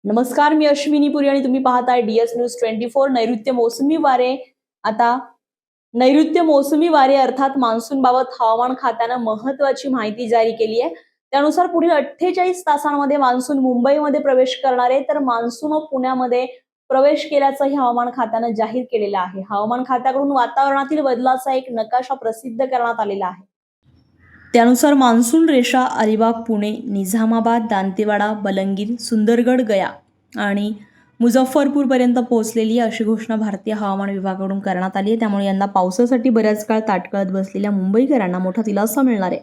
नमस्कार, मी अश्विनी पुरी आणि तुम्ही पाहताय डीएस न्यूज 24. नैऋत्य मोसमी वारे. आता नैऋत्य मोसमी वारे अर्थात मान्सून बाबत हवामान खात्यानं महत्वाची माहिती जारी केली आहे. त्यानुसार पुढील 48 तासांमध्ये मान्सून मुंबईमध्ये प्रवेश करणार आहे, तर मान्सून पुण्यामध्ये प्रवेश केल्याचंही हवामान खात्यानं जाहीर केलेलं आहे. हवामान खात्याकडून वातावरणातील बदलाचा एक नकाशा प्रसिद्ध करण्यात आलेला आहे. त्यानुसार मान्सून रेषा अलिबाग, पुणे, निझामाबाद, दांतेवाडा, बलंगीर, सुंदरगड, गया आणि मुझफ्फरपूरपर्यंत पोहोचलेली अशी घोषणा भारतीय हवामान विभागाकडून करण्यात आली आहे. त्यामुळे यंदा पावसासाठी बऱ्याच काळ ताटकळत बसलेल्या मुंबईकरांना मोठा दिलासा मिळणार आहे.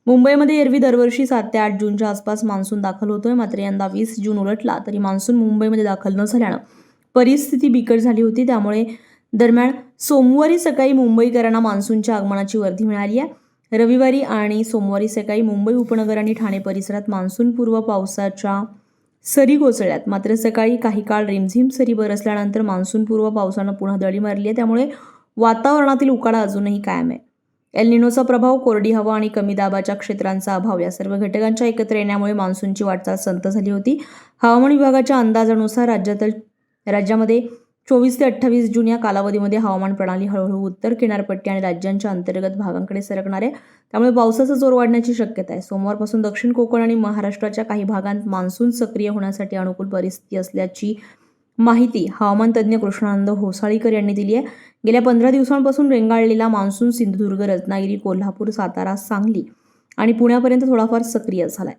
मुंबईमध्ये एरवी दरवर्षी 7 ते 8 जूनच्या आसपास मान्सून दाखल होतोय. मात्र यंदा 20 जून उलटला तरी मान्सून मुंबईमध्ये दाखल न झाल्यानं परिस्थिती बिकट झाली होती. त्यामुळे दरम्यान सोमवारी सकाळी मुंबईकरांना मान्सूनच्या आगमनाची वर्दी मिळाली आहे. रविवारी आणि सोमवारी सकाळी मुंबई उपनगर आणि ठाणे परिसरात मान्सूनपूर्व पावसाच्या सरी कोसळल्यात. मात्र सकाळी काही काळ रिमझिम सरी बरसल्यानंतर मान्सूनपूर्व पावसानं पुन्हा दडी मारली आहे. त्यामुळे वातावरणातील उकाडा अजूनही कायम आहे. एल निनोचा प्रभाव, कोरडी हवा आणि कमी दाबाच्या क्षेत्रांचा अभाव या सर्व घटकांच्या एकत्र येण्यामुळे मान्सूनची वाटचाल संथ झाली होती. हवामान विभागाच्या अंदाजानुसार राज्यामध्ये 24 ते 28 जून या कालावधीमध्ये हवामान प्रणाली हळूहळू उत्तर किनारपट्टी आणि राज्यांच्या अंतर्गत भागांकडे सरकणार आहे. त्यामुळे पावसाचा जोर वाढण्याची शक्यता आहे. सोमवारपासून दक्षिण कोकण आणि महाराष्ट्राच्या काही भागांत मान्सून सक्रिय होण्यासाठी अनुकूल परिस्थिती असल्याची माहिती हवामान तज्ज्ञ कृष्णानंद होसाळीकर यांनी दिली आहे. गेल्या 15 दिवसांपासून रेंगाळलेला मान्सून सिंधुदुर्ग, रत्नागिरी, कोल्हापूर, सातारा, सांगली आणि पुण्यापर्यंत थोडाफार सक्रिय झालाय.